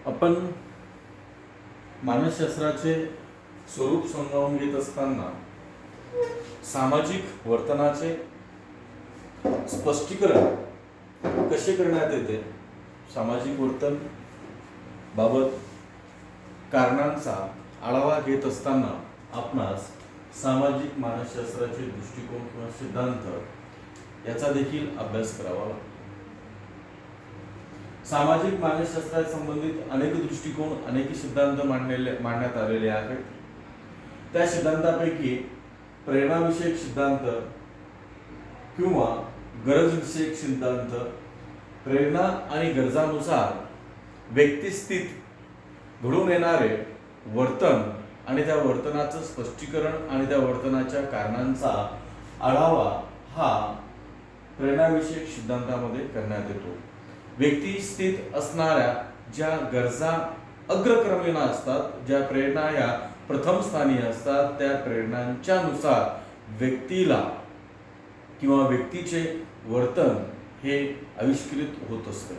आपण मानसशास्त्राचे स्वरूप समजावून घेत असताना सामाजिक वर्तनाचे स्पष्टीकरण कसे करण्यात येते, सामाजिक वर्तन बाबत कारणांचा आढावा घेत असताना आपणास सामाजिक मानसशास्त्राचे दृष्टिकोन किंवा सिद्धांत याचा देखील अभ्यास करावा लागतो. सामाजिक मानसशास्त्राशी संबंधित अनेक दृष्टिकोन, अनेक सिद्धांत मांडण्यात आलेले आहेत. त्या सिद्धांतापैकी प्रेरणाविषयक सिद्धांत किंवा गरजविषयक सिद्धांत, प्रेरणा आणि गरजानुसार व्यक्तिस्थित घडून येणारे वर्तन आणि त्या वर्तनाचं स्पष्टीकरण आणि त्या वर्तनाच्या कारणांचा आढावा हा प्रेरणाविषयक सिद्धांतामध्ये करण्यात येतो. व्यक्तिस्थित असणाऱ्या ज्या गरजा अग्रक्रमेण असतात, ज्या प्रेरणा या प्रथम स्थानी असतात, त्या प्रेरणांच्या नुसार व्यक्तीला किंवा व्यक्तीचे वर्तन हे आविष्कृत होत असते.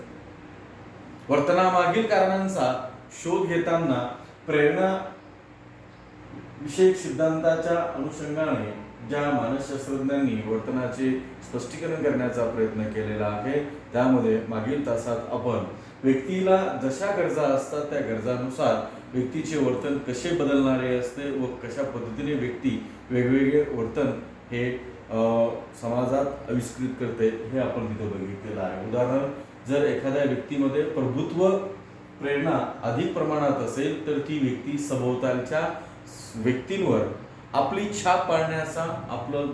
वर्तनामागील कारणांचा शोध घेताना प्रेरणा विषयक सिद्धांताच्या अनुषंगाने ज्या मानसशास्त्रज्ञांनी वर्तनाचे स्पष्टीकरण करण्याचा प्रयत्न केलेला आहे, त्यामध्ये मागील तासात आपण व्यक्तीला जशा गरजा असतात त्या गरजानुसार व्यक्तीचे वर्तन कसे बदलणारे असते व कशा पद्धतीने व्यक्ती वेगवेगळे वर्तन हे समाजात आविष्कृत करते हे आपण तिथे बघितलेलं आहे. उदाहरण, जर एखाद्या व्यक्तीमध्ये प्रभुत्व प्रेरणा अधिक प्रमाणात असेल तर ती व्यक्ती सभोवतालच्या व्यक्तींवर आपली छाप पाडण्याचा आपलं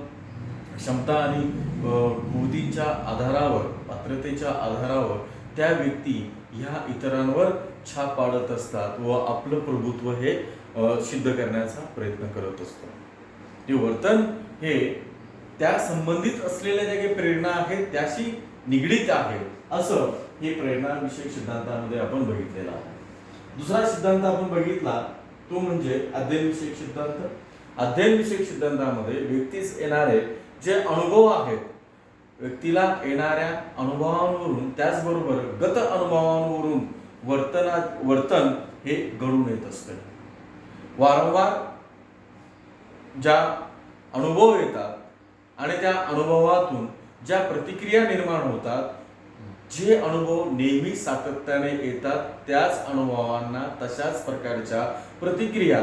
क्षमता आणि बुद्धीच्या आधारावर, पात्रतेच्या आधारावर त्या व्यक्ती ह्या इतरांवर छाप पाडत असतात व आपलं प्रभुत्व हे सिद्ध करण्याचा प्रयत्न करत असतात. ते वर्तन हे त्या संबंधित असलेल्या ज्या काही प्रेरणा आहेत त्याशी निगडीत आहे, असं हे प्रेरणा विषयक सिद्धांतामध्ये आपण बघितलेलं आहे. दुसरा सिद्धांत आपण बघितला तो म्हणजे अध्ययन विषयक सिद्धांत. अध्ययन विषयक सिद्धांतामध्ये व्यक्तीस येणारे जे अनुभव आहेत, व्यक्तीला येणाऱ्या अनुभवांवरून, त्याचबरोबर गत अनुभवांवरून वर्तन हे घडून येत असते. वारंवार ज्या अनुभव येतात आणि त्या अनुभवातून ज्या प्रतिक्रिया निर्माण होतात, जे अनुभव नेहमी सातत्याने येतात त्याच अनुभवांना तशाच प्रकारच्या प्रतिक्रिया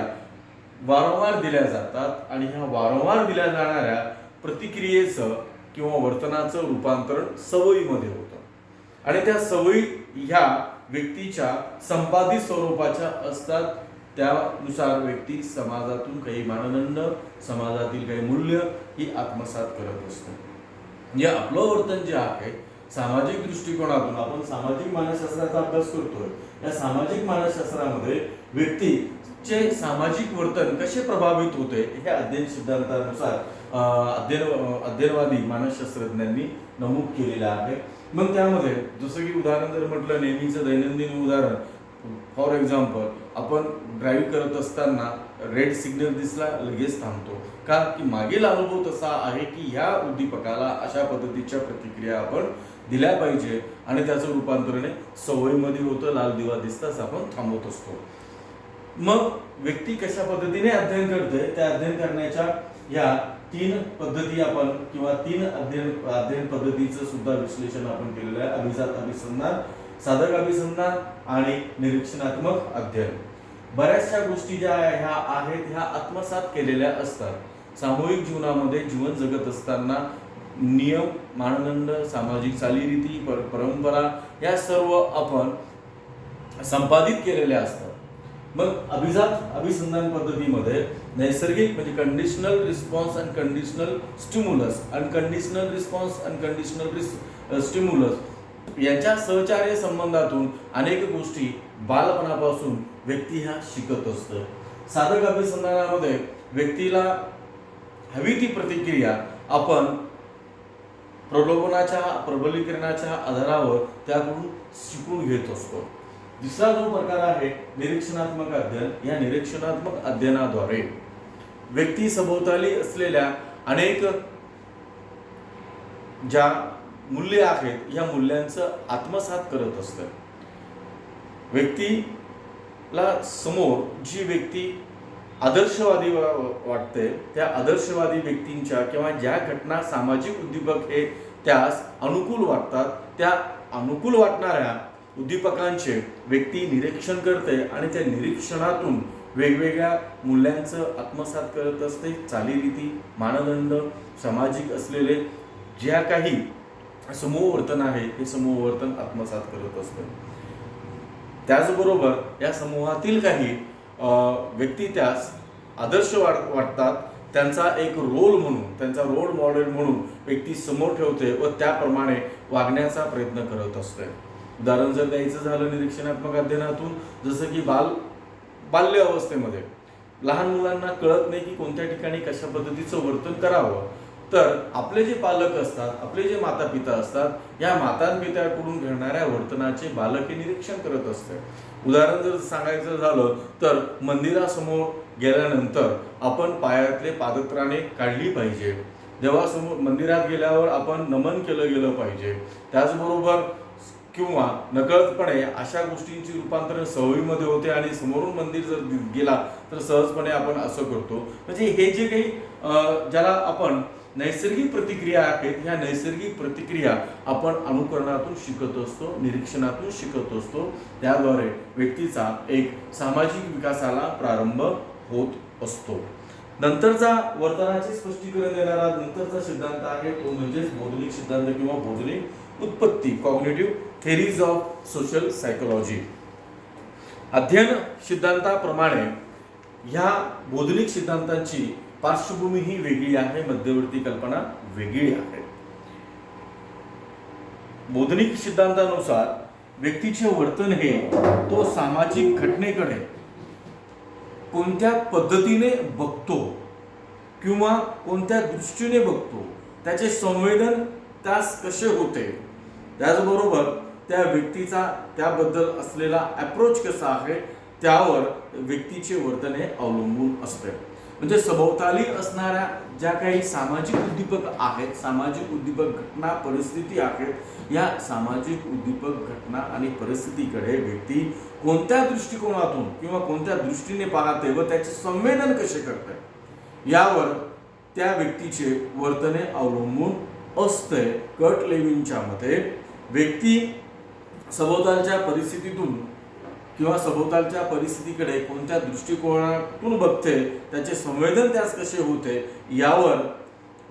वारंवार दिल्या जातात आणि ह्या वारंवार दिल्या जाणाऱ्या प्रतिक्रियेचं किंवा वर्तनाचं रूपांतरण सवयीमध्ये होतं आणि त्या सवयी ह्या व्यक्तीच्या संपादित स्वरूपाच्या असतात. त्यानुसार व्यक्ती समाजातून काही मानदंड, समाजातील काही मूल्य ही आत्मसात करत असतो. म्हणजे आपलं वर्तन जे आहे सामाजिक दृष्टिकोनातून, आपण सामाजिक मानसशास्त्राचा अभ्यास करतोय, या सामाजिक मानसशास्त्रामध्ये व्यक्तीचे सामाजिक वर्तन कसे प्रभावित होते हे अध्ययन सिद्धांतानुसार अध्ययनवादी मानसशास्त्रज्ञांनी नमूद केलेलं आहे. मग त्यामध्ये जसं की उदाहरण जर म्हटलं, नेहमीचं दैनंदिन उदाहरण, फॉर एक्झाम्पल, आपण ड्राईव्ह करत असताना रेड सिग्नल दिसला लगेच थांबतो का, की मागील अनुभव तसा आहे की ह्या उद्दीपकाला अशा पद्धतीच्या प्रतिक्रिया आपण दिल्या पाहिजे आणि त्याचं रूपांतरण सवयीमध्ये होतं. लाल दिवा दिसताच आपण थांबवत असतो. मग व्यक्ती कशा पद्धतीने अध्ययन करते, त्या अध्ययन करण्याच्या या तीन पद्धती आपण किंवा तीन अध्ययन पद्धतीचं सुद्धा विश्लेषण आपण केलेलं आहे. अभिजात अभिसंधान, साधक अभिसंधान आणि निरीक्षणात्मक अध्ययन. बऱ्याचशा गोष्टी ज्या ह्या आहेत ह्या आत्मसात केलेल्या असतात. सामूहिक जीवनामध्ये जीवन जगत असताना नियम, मानदंड, सामाजिक चालीरीती, परंपरा या सर्व आपण संपादित केलेल्या असतात. मग अभिजात अभिसंधान पद्धतीमध्ये नैसर्गिक म्हणजे conditional response and conditional stimulus, unconditional response unconditional stimulus यांच्या सहचार्य संबंधातून अनेक गोष्टी बालपणापासून व्यक्ती ह्या शिकत असतो. साधक अभिसंधानामध्ये व्यक्तीला हवी ती प्रतिक्रिया आपण प्रलोभनाच्या, प्रबलीकरणाच्या आधारावर त्याकडून शिकून घेत असतो. दुसरा जो प्रकार आहे निरीक्षणात्मक अध्ययन. या निरीक्षणात्मक अध्ययनाद्वारे व्यक्ती सभोवताली असलेल्या अनेक ज्या मूल्य आहेत या मूल्यांचं आत्मसात करत असतं. व्यक्तीला समोर जी व्यक्ती आदर्शवादी वाटते, त्या आदर्शवादी व्यक्तींच्या किंवा ज्या घटना सामाजिक उद्दीपक हे त्यास अनुकूल वाटतात, त्या अनुकूल वाटणाऱ्या उद्दीपकांचे व्यक्ती निरीक्षण करते आणि त्या निरीक्षणातून वेगवेगळ्या मूल्यांचं आत्मसात करत असते. चालीरीती, मानदंड, सामाजिक असलेले ज्या काही समूह वर्तन आहे हे समूह वर्तन आत्मसात करत असते. त्याचबरोबर या समूहातील काही व्यक्ती त्यास आदर्श वाटतात, त्यांचा एक रोल म्हणून, त्यांचा रोल मॉडेल म्हणून व्यक्ती समोर ठेवते व त्याप्रमाणे वागण्याचा प्रयत्न करत असते. उदाहरण जर द्यायचं झालं निरीक्षणात्मक अध्ययनातून, जसं की बाल्य अवस्थेमध्ये लहान मुलांना कळत नाही की कोणत्या ठिकाणी कशा पद्धतीचं वर्तन करावं, तर आपले जे पालक असतात, आपले जे माता पिता असतात, या माता पित्याकडून घडणाऱ्या वर्तनाचे बालक हे निरीक्षण करत असते. उदाहरण जर सांगायचं झालं तर मंदिरासमोर गेल्यानंतर आपण पायातले पादत्राणे काढली पाहिजे. देवासमोर मंदिरात गेल्यावर आपण नमन केलं गेलं पाहिजे. त्याचबरोबर किंवा नकळतपणे अशा गोष्टींची रूपांतर सवयीमध्ये होते आणि समोरून मंदिर जर गेला तर सहजपणे आपण असं करतो. म्हणजे हे जे काही ज्याला आपण नैसर्गिक प्रतिक्रिया आहेत, ह्या नैसर्गिक प्रतिक्रिया आपण अनुकरणातून शिकत असतो, निरीक्षणातून शिकत असतो. त्याद्वारे व्यक्तीचा एक सामाजिक विकासाला प्रारंभ होत असतो. नंतरचा वर्तनाचे स्पष्टीकरण देणारा नंतरचा सिद्धांत आहे तो म्हणजे बौद्धिक सिद्धांत किंवा बौद्धिक उत्पत्ती, cognitive theories of social psychology. अध्ययन सिद्धांताप्रमाणे ह्या बौद्धिक सिद्धांतांची पार्श्वभूमी ही वेगळी आहे, मध्यवर्ती कल्पना वेगळी आहे. बौद्धिक सिद्धांतानुसार व्यक्तीचे वर्तन हे तो सामाजिक घटनेकडे कोणत्या पद्धतीने बघतो किंवा कोणत्या दृष्टीने बघतो, त्याचे संवेदन त्यास कसे होते, त्याचबरोबर त्या व्यक्तीचा त्याबद्दल असलेला अप्रोच कसा आहे, त्यावर व्यक्तीचे वर्तन हे अवलंबून असते. म्हणजे सभोवताली असणाऱ्या ज्या काही सामाजिक उद्दीपक आहेत, सामाजिक उद्दीपक घटना परिस्थिती आहेत, या सामाजिक उद्दीपक घटना आणि परिस्थितीकडे व्यक्ती कोणत्या दृष्टिकोनातून किंवा कोणत्या दृष्टीने पाहते व त्याचे संवेदन कसे करते, यावर त्या व्यक्तीचे वर्तने अवलंबून असते. कर्ट लेविनच्या मते व्यक्ती सभोवतालच्या परिस्थितीतून किंवा सभोवतालच्या परिस्थितीकडे कोणत्या दृष्टिकोनातून बघते, त्याचे संवेदन त्यास कसे होते, यावर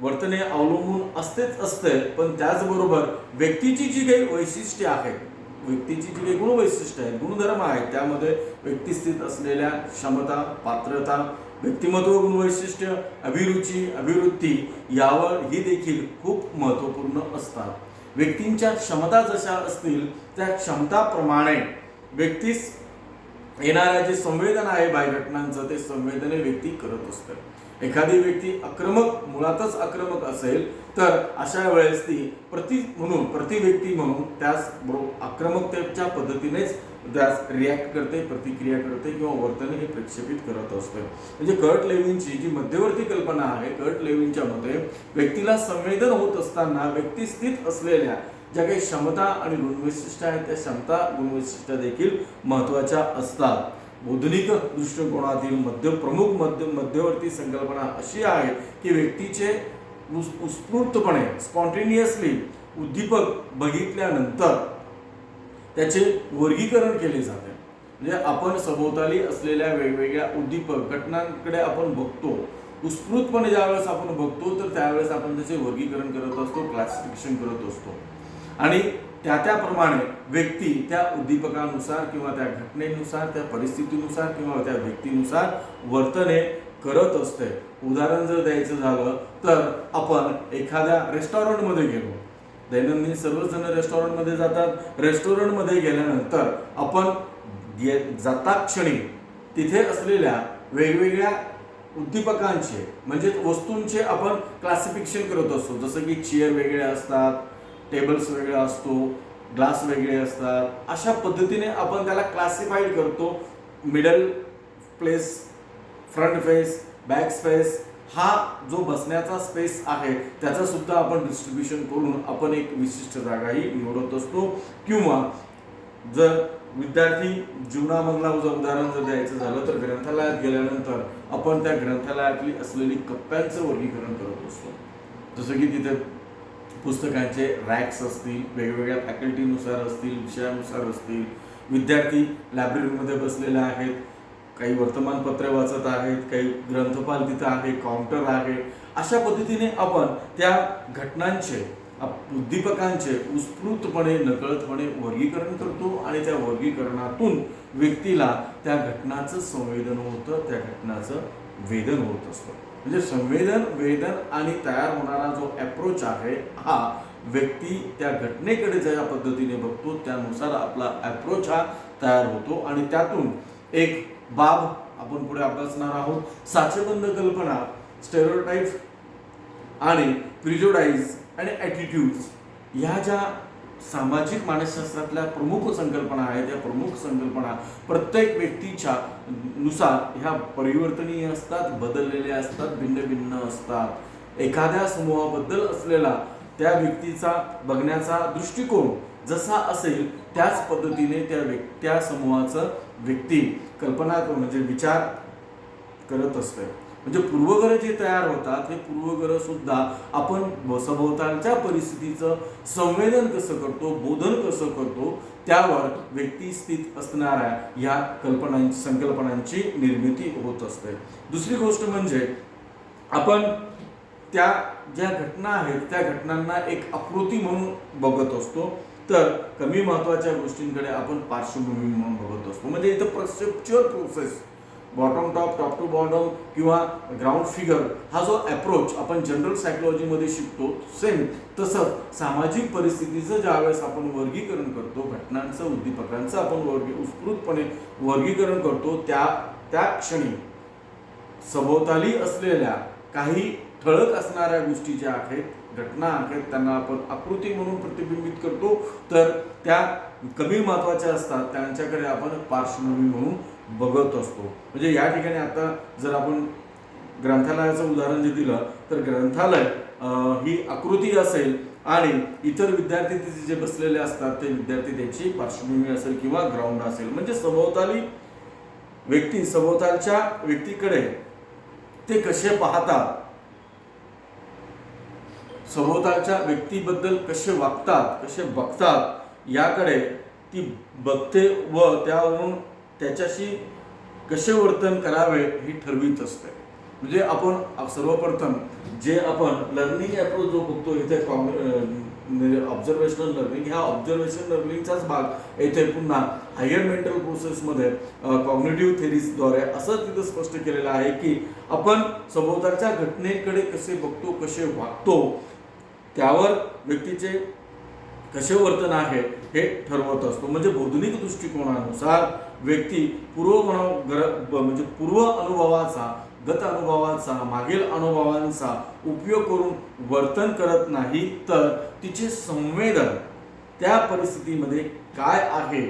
वर्तने अवलंबून असतेच असते. पण त्याचबरोबर व्यक्तीची जी काही वैशिष्ट्ये आहेत, व्यक्तीची जी काही गुणवैशिष्ट्ये आहेत, गुणधर्म आहेत, त्यामध्ये व्यक्तिस्थित असलेल्या क्षमता, पात्रता, व्यक्तिमत्व गुणवैशिष्ट्य, अभिरुची, अभिवृत्ती यावर ही देखील खूप महत्त्वपूर्ण असतात. व्यक्तींच्या क्षमता जशा असतील त्या क्षमताप्रमाणे व्यक्तीस येणाऱ्या जे संवेदन आहे बाह्य घटनांचं, ते संवेदने व्यक्ती करत असते. एखादी व्यक्ती मुळातच आक्रमक असेल तर अशा वेळेस ती प्रति व्यक्ती म्हणून त्यास आक्रमकतेच्या पद्धतीनेच त्यास रिॲक्ट करते, प्रतिक्रिया करते किंवा वर्तन हे प्रक्षेपित करत असते. म्हणजे कर्ट लेविनची जी मध्यवर्ती कल्पना आहे, कर्ट लेविनच्या मते व्यक्तीला संवेदन होत असताना व्यक्तिस्थित असलेल्या ज्या काही क्षमता आणि गुणवैशिष्ट्य आहेत, त्या क्षमता गुणवैशिष्ट्य देखील महत्त्वाच्या असतात. बौद्धिक दृष्टिकोनातील मध्यवर्ती संकल्पना अशी आहे की व्यक्तीचे उत्स्फूर्तपणे स्पॉन्टेनियसली उद्दीपक बघितल्यानंतर त्याचे वर्गीकरण केले जाते. म्हणजे आपण सभोवताली असलेल्या वेगवेगळ्या उद्दीपक घटनांकडे आपण बघतो, उत्स्फूर्तपणे ज्यावेळेस आपण बघतो तर त्यावेळेस आपण त्याचे वर्गीकरण करत असतो, क्लासिफिकेशन करत असतो आणि त्याप्रमाणे व्यक्ती त्या उद्दीपकानुसार किंवा त्या घटनेनुसार, त्या परिस्थितीनुसार किंवा त्या व्यक्तीनुसार वर्तने करत असते. उदाहरण जर द्यायचं झालं तर आपण एखाद्या रेस्टॉरंटमध्ये गेलो, दैनंदिन सर्वच जण रेस्टॉरंटमध्ये जातात. रेस्टॉरंटमध्ये गेल्यानंतर आपण जाता क्षणी तिथे असलेल्या वेगवेगळ्या उद्दीपकांचे म्हणजे वस्तूंचे आपण क्लासिफिकेशन करत असतो. जसं की चेअर वेगळ्या असतात, टेबल्स वेगळा असतो, ग्लास वेगळे असतात. अशा पद्धतीने आपण त्याला क्लासिफाईड करतो. Middle place, front face, back space, हा जो बसण्याचा स्पेस आहे त्याचा सुद्धा आपण डिस्ट्रीब्युशन करून आपण एक विशिष्ट जागाही निवडत असतो. किंवा जर विद्यार्थी जीवनामधला उदाहरण जर द्यायचं झालं तर ग्रंथालयात गेल्यानंतर आपण त्या ग्रंथालयातली असलेली कप्प्यांचं वर्गीकरण करत असतो. जसं की तिथे पुस्तकांचे रॅक्स असतील, वेगवेगळ्या फॅकल्टीनुसार असतील, विषयानुसार असतील, विद्यार्थी लायब्ररीमध्ये बसलेले आहेत, काही वर्तमानपत्रे वाचत आहेत, काही ग्रंथपाल तिथं आहे, काउंटर आहे. अशा पद्धतीने आपण त्या घटनांचे, उद्दीपकांचे उत्स्फूर्तपणे नकळतपणे वर्गीकरण करतो आणि त्या वर्गीकरणातून व्यक्तीला त्या घटनाचं संवेदन होतं, त्या घटनाचं वेदन होत असतं. म्हणजे संवेदन, वेदन आणि तयार होणारा जो अप्रोच आहे हा व्यक्ती त्या घटनेकडे ज्या पद्धतीने बघतो त्यानुसार आपला अप्रोच हा तयार होतो आणि त्यातून एक बाब आपण पुढे अभ्यासणार आहोत. साचेबंद कल्पना, स्टेरिओटाइप आणि प्रिजुडाइज आणि ॲटिट्यूड्स ह्या ज्या सामाजिक मानसशास्त्रातल्या प्रमुख संकल्पना आहेत, या प्रमुख संकल्पना प्रत्येक व्यक्तीच्या नुसार ह्या परिवर्तनीय असतात, बदललेल्या असतात, भिन्न भिन्न असतात. एखाद्या समूहाबद्दल असलेला त्या व्यक्तीचा बघण्याचा दृष्टिकोन जसा असेल त्याच पद्धतीने त्या समूहाचं व्यक्ती कल्पना म्हणजे विचार करत असते. म्हणजे पूर्वग्रह जे तयार होतात हे पूर्वग्रह सुद्धा आपण सभोवतालच्या परिस्थितीचं संवेदन कसं करतो, बोधन कसं करतो त्यावर व्यक्ती स्थित असणाऱ्या ह्या संकल्पनांची निर्मिती होत असते. दुसरी गोष्ट म्हणजे आपण त्या ज्या घटना आहेत त्या घटनांना एक आकृती म्हणून बघत असतो, तर कमी महत्त्वाच्या गोष्टींकडे आपण पार्श्वभूमी म्हणून बघत असतो. म्हणजे इथं perceptual process, bottom top, top to bottom किंवा ग्राउंड फिगर हा जो अप्रोच आपण जनरल सायकोलॉजीमध्ये शिकतो, सेम तसंच सामाजिक परिस्थितीचं ज्यावेळेस आपण वर्गीकरण करतो, घटनांचं, उद्दीपकांचं आपण उत्स्फूर्तपणे वर्गीकरण करतो, त्या क्षणी सभोवताली असलेल्या काही ठळक असणाऱ्या गोष्टी ज्या आहेत, घटना आहेत, त्यांना आपण आकृती म्हणून प्रतिबिंबित करतो, तर त्या कमी महत्त्वाच्या असतात त्यांच्याकडे आपण पार्श्वभूमी म्हणून बघत असतो. म्हणजे या ठिकाणी आता जर आपण ग्रंथालयाचं उदाहरण जे दिलं तर ग्रंथालय ही आकृती असेल आणि इतर विद्यार्थी तिथे जे बसलेले असतात ते विद्यार्थी त्यांची पार्श्वभूमी असेल किंवा ग्राउंड असेल. म्हणजे सभोवताली व्यक्ती, सभोवतालच्या व्यक्तीकडे ते कसे पाहतात, सभोवतालच्या व्यक्तीबद्दल कसे वागतात, कसे बघतात याकडे ती बघते व त्यावरून त्याच्याशी कसे वर्तन करावे हे ठरवित असते. म्हणजे आपण सर्वप्रथम जे आपण लर्निंग अप्रोच जो बघतो इथे ऑब्झर्वेशनल लर्निंग, ह्या ऑब्झर्वेशन लर्निंगचाच भाग येथे पुन्हा हायर मेंटल प्रोसेसमध्ये कॉग्निटिव्ह थेरीजद्वारे असं तिथं स्पष्ट केलेलं आहे की आपण सभोवतालच्या घटनेकडे कसे बघतो, कसे वागतो, त्यावर व्यक्तीचे कसे वर्तन आहे हे ठरवत असतो. म्हणजे बौद्धिक दृष्टिकोनानुसार व्यक्ती म्हणजे पूर्व अनुभवाचा, गत अनुभवाचा, मागील अनुभवांचा उपयोग करून वर्तन करत नाही, तर तिचे संवेदन त्या परिस्थितीमध्ये काय आहे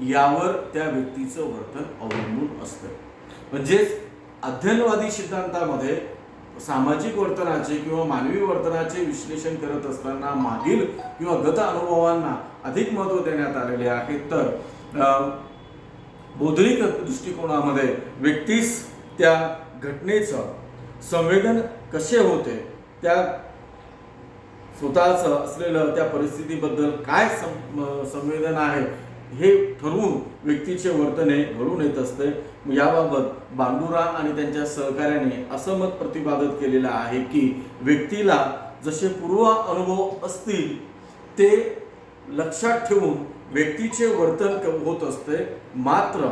यावर त्या व्यक्तीचं वर्तन अवलंबून असतं. म्हणजेच अध्ययनवादी सिद्धांतामध्ये सामाजिक वर्तनाचे किंवा मानवी वर्तनाचे विश्लेषण करत असताना मागील किंवा गत अनुभवांना अधिक महत्त्व देण्यात आलेले आहे, तर बौद्धिक दृष्टिकोनामध्ये व्यक्तीस त्या घटनेचं संवेदन कसे होते, त्या स्वतःचं असलेलं त्या परिस्थितीबद्दल काय संवेदन आहे हे ठरवून व्यक्तीचे वर्तन हे घडून येत असते. याबाबत बांडुरा आणि त्यांच्या सहकार्याने असं मत प्रतिपादित केलेलं आहे की व्यक्तीला जसे पूर्व अनुभव असतील ते लक्षात ठेवून व्यक्तीचे वर्तन होत असते, मात्र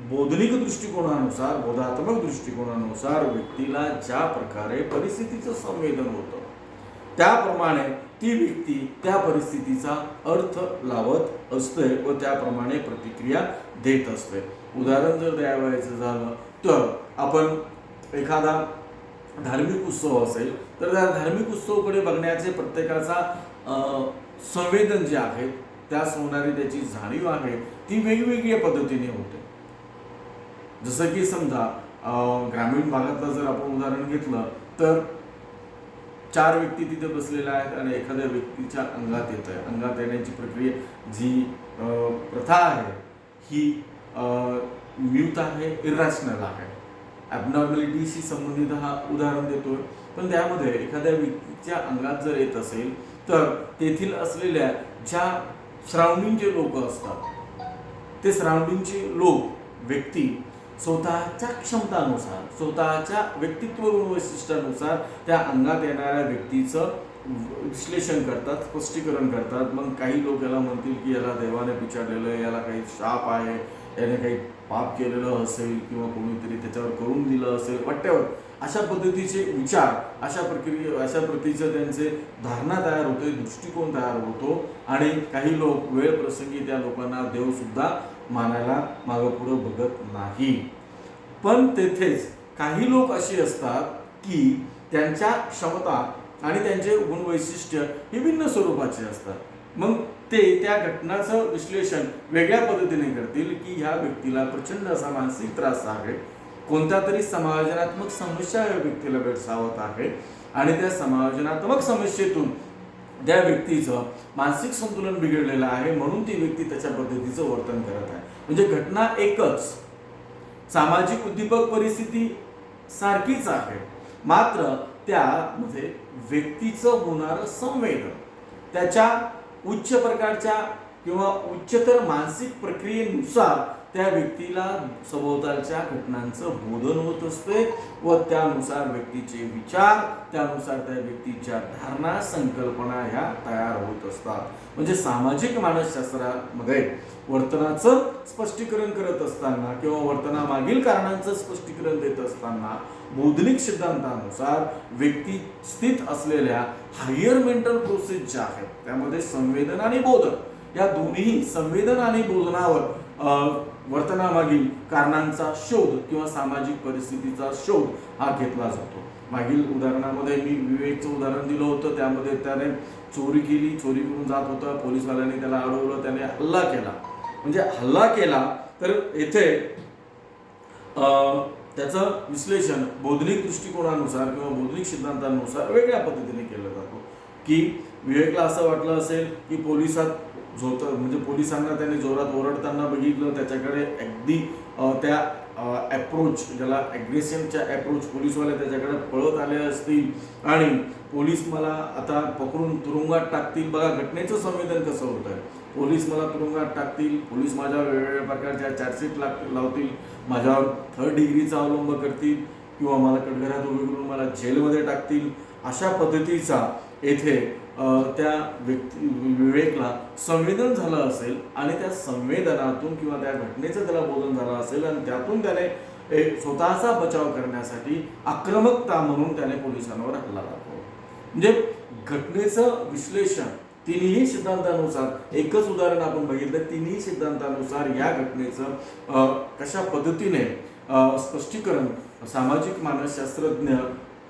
बौद्धिक दृष्टिकोनानुसार, बोधात्मक दृष्टिकोनानुसार व्यक्तीला ज्या प्रकारे परिस्थितीचं संवेदन होतं त्याप्रमाणे ती व्यक्ती त्या परिस्थितीचा अर्थ लावत असते व त्याप्रमाणे प्रतिक्रिया देत असते. उदाहरण जर द्यावयाचं झालं तर आपण एखादा धार्मिक उत्सव असेल तर त्या धार्मिक उत्सवाकडे बघण्याचे प्रत्येकाचा संवेदन जे आहे, त्यास होणारी त्याची जाणीव आहे ती वेगवेगळ्या पद्धतीने होते. जसं की समजा ग्रामीण भागातलं जर आपण उदाहरण घेतलं तर 4 व्यक्ती तिथे बसलेल्या आहेत आणि एखाद्या व्यक्तीच्या अंगात येत आहे. अंगात येण्याची प्रक्रिया जी प्रथा आहे ही म्यूट आहे, इरॅशनल आहे. ॲबनॉर्मॅलिटीशी संबंधित हा उदाहरण देतोय. पण त्यामध्ये एखाद्या व्यक्तीच्या अंगात जर येत असेल तर तेथील असलेल्या ज्या सराउंडिंगचे लोक असतात, ते सराउंडिंगचे लोक व्यक्ती स्वतःच्या क्षमतानुसार, स्वतःच्या व्यक्तित्व गुणवैशिष्ट्यानुसार त्या अंगात येणाऱ्या व्यक्तीचं विश्लेषण करतात, स्पष्टीकरण करतात. मग काही लोक याला म्हणतील की याला देवाने पिछाडलेलं आहे, याला काही शाप आहे, याने काही पाप केलेलं असेल किंवा कोणीतरी त्याच्यावर करून दिलं असेल, वॉटेवर. अशा पद्धतीचे विचार, अशा प्रतीचं त्यांचे धारणा तयार होते, दृष्टिकोन तयार होतो. आणि काही लोक वेळ प्रसंगी त्या लोकांना देव सुद्धा मानायला मागं पुढं बघत नाही. पण तेथेच काही लोक अशी असतात की त्यांच्या क्षमता आणि त्यांचे गुणवैशिष्ट्य ही भिन्न स्वरूपाचे असतात. मग ते त्या घटनाचं विश्लेषण वेगळ्या पद्धतीने करतील की ह्या व्यक्तीला प्रचंड असा मानसिक त्रास आहे, कोणत्या तरी समायोजनात्मक समस्या या व्यक्तीला भेडसावत आहे आणि त्या समायोजनात्मक समस्येतून त्या व्यक्तीचं मानसिक संतुलन बिघडलेलं आहे, म्हणून ती व्यक्ती त्याच्या पद्धतीचं वर्तन करत आहे. म्हणजे घटना एकच, सामाजिक उद्दीपक परिस्थिती सारखीच आहे, मात्र त्यामध्ये व्यक्तीचं होणारं संवेदन, त्याच्या उच्च प्रकारच्या किंवा उच्चतर मानसिक प्रक्रियेनुसार त्या व्यक्तीला सभोवतालच्या घटनांचं बोधन होत असते व त्यानुसार व्यक्तीचे विचार, त्यानुसार त्या व्यक्तीच्या धारणा, संकल्पना ह्या तयार होत असतात. म्हणजे सामाजिक मानसशास्त्रामध्ये वर्तनाचं स्पष्टीकरण करत असताना किंवा वर्तनामागील कारणांचं स्पष्टीकरण देत असताना बौद्धिक सिद्धांतानुसार व्यक्ती स्थित असलेल्या हायर मेंटल प्रोसेस ज्या आहेत त्यामध्ये संवेदन आणि बोधन, या दोन्ही संवेदन आणि बोधनावर वर्तनामागील कारणांचा शोध किंवा सामाजिक परिस्थितीचा शोध हा घेतला जातो. मागील उदाहरणामध्ये मी विवेकचं उदाहरण दिलं होतं. त्यामध्ये त्याने चोरी केली, चोरी करून जात होता, पोलिसवाल्यांनी त्याला अडवलं, त्याने हल्ला केला. म्हणजे हल्ला केला तर येथे त्याचं विश्लेषण बौद्धिक दृष्टिकोनानुसार किंवा बौद्धिक सिद्धांतानुसार वेगळ्या पद्धतीने केलं जातो. की विवेकला असं वाटलं असेल की म्हणजे पोलिसांना त्याने जोरात ओरडताना बघितलं, त्याच्याकडे अगदी त्या अप्रोच, ज्याला ॲग्रेशनच्या अप्रोच, पोलिसवाले त्याच्याकडे पळत आले असतील आणि पोलीस मला आता पकडून तुरुंगात टाकतील. बघा घटनेचं संवेदन कसं होतं आहे. पोलीस मला तुरुंगात टाकतील, पोलीस माझ्यावर वेगवेगळ्या प्रकारच्या चार्जशीट लावतील, माझ्यावर 3rd डिग्रीचा अवलंब करतील किंवा मला कटघऱ्यात उभे करून मला जेलमध्ये टाकतील. अशा पद्धतीचा येथे त्या विवेकला संवेदन झालं असेल आणि त्या संवेदनातून किंवा त्या घटनेचं त्याला बोधन झालं असेल आणि त्यातून त्याने एक स्वतःचा बचाव करण्यासाठी आक्रमकता म्हणून त्याने पोलिसांवर हल्ला दाखवला. म्हणजे घटनेचं विश्लेषण तिन्ही सिद्धांतानुसार, एकच उदाहरण आपण बघितलं, तिन्ही सिद्धांतानुसार या घटनेचं कशा पद्धतीने स्पष्टीकरण सामाजिक मानसशास्त्रज्ञ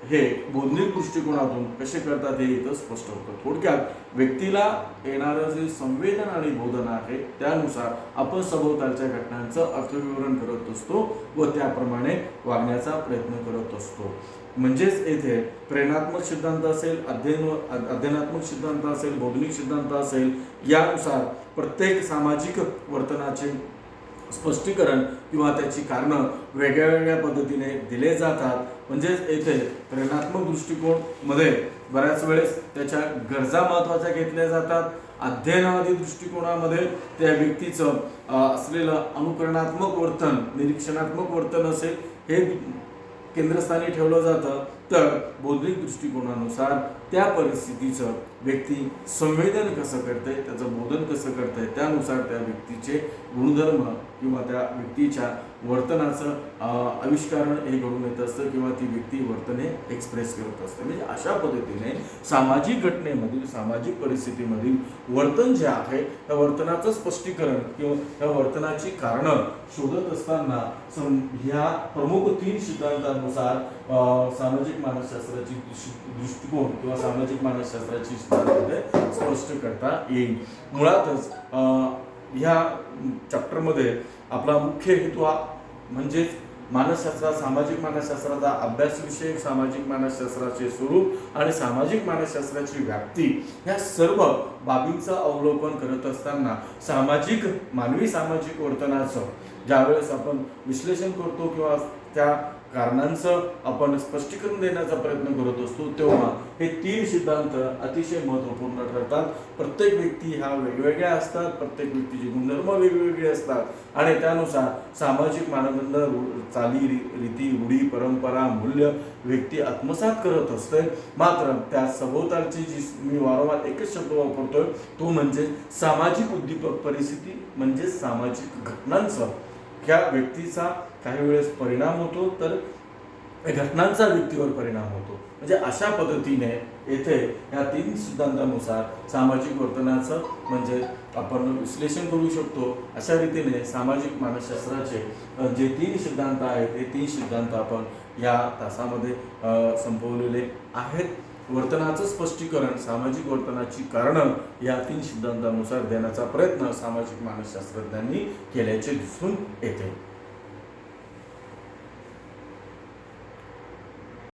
हे बौद्धिक दृष्टिकोनातून कसे करतात हे इथं स्पष्ट होतं. थोडक्यात व्यक्तीला येणारं जे संवेदन आणि बोधन आहे त्यानुसार आपण सभोवतालच्या घटनांचं अर्थविवरण करत असतो व त्याप्रमाणे वागण्याचा प्रयत्न करत असतो. म्हणजेच येथे प्रेरणात्मक सिद्धांत असेल, अध्ययनात्मक सिद्धांत असेल, बौद्धिक सिद्धांत असेल, यानुसार प्रत्येक सामाजिक वर्तनाचे स्पष्टीकरण किंवा त्याची कारणं वेगळ्या वेगळ्या पद्धतीने दिले जातात. म्हणजेच येथे प्रेरणात्मक दृष्टिकोनमध्ये बऱ्याच वेळेस त्याच्या गरजा महत्त्वाच्या घेतल्या जातात. अध्ययनवादी दृष्टिकोनामध्ये त्या व्यक्तीचं असलेलं अनुकरणात्मक वर्तन, निरीक्षणात्मक वर्तन असेल हे केंद्रस्थानी ठेवलं जातं. तर बौद्धिक दृष्टिकोनानुसार त्या परिस्थितीचं व्यक्ती संवेदन कसं करते, त्याचं बोधन कसं करते, त्यानुसार त्या व्यक्तीचे गुणधर्म किंवा त्या व्यक्तीच्या वर्तनाचं आविष्कारण हे घडून येत असतं किंवा ती व्यक्ती वर्तन हे एक्सप्रेस करत असते. म्हणजे अशा पद्धतीने सामाजिक घटनेमधील, सामाजिक परिस्थितीमधील वर्तन जे आहे त्या वर्तनाचं स्पष्टीकरण किंवा त्या वर्तनाची कारणं शोधत असताना ह्या प्रमुख 3 सिद्धांतानुसार सामाजिक मानसशास्त्राची दृष्टिकोन किंवा सामाजिक मानसशास्त्राची सिद्धांत स्पष्ट करता येईल. मुळातच ह्या चॅप्टरमध्ये आपला मुख्य हेतू म्हणजेच मानसशास्त्रात सामाजिक मानसशास्त्राचा अभ्यासविषयक सामाजिक मानसशास्त्राचे स्वरूप आणि सामाजिक मानसशास्त्राची व्याप्ती ह्या सर्व बाबींचं अवलोकन करत असताना मानवी सामाजिक वर्तनाचं ज्यावेळेस आपण विश्लेषण करतो किंवा त्या कारणांचं आपण स्पष्टीकरण देण्याचा प्रयत्न करत असतो तेव्हा हे 3 सिद्धांत अतिशय महत्त्वपूर्ण ठरतात. प्रत्येक व्यक्ती ह्या वेगवेगळ्या असतात, प्रत्येक व्यक्तीचे गुणधर्म वेगवेगळे असतात आणि त्यानुसार सामाजिक मानदंड, चाली रीती, रूढी, परंपरा, मूल्य व्यक्ती आत्मसात करत असते. मात्र त्या सभोवतालची जी मी वारंवार एकच शब्द वापरतोय तो म्हणजे सामाजिक उद्दीपक परिस्थिती म्हणजे सामाजिक घटनांचा ह्या व्यक्तीचा काही वेळेस परिणाम होतो, तर घटनांचा व्यक्तीवर परिणाम होतो. म्हणजे अशा पद्धतीने येथे या 3 सिद्धांतानुसार सामाजिक वर्तनाचं म्हणजे आपण विश्लेषण करू शकतो. अशा रीतीने सामाजिक मानसशास्त्राचे जे 3 सिद्धांत आहेत ते 3 सिद्धांत आपण या तासामध्ये संपवलेले आहेत. वर्तनाचं स्पष्टीकरण, सामाजिक वर्तनाची कारणं या 3 सिद्धांतानुसार देण्याचा प्रयत्न सामाजिक मानसशास्त्रज्ञांनी केल्याचे दिसून येते.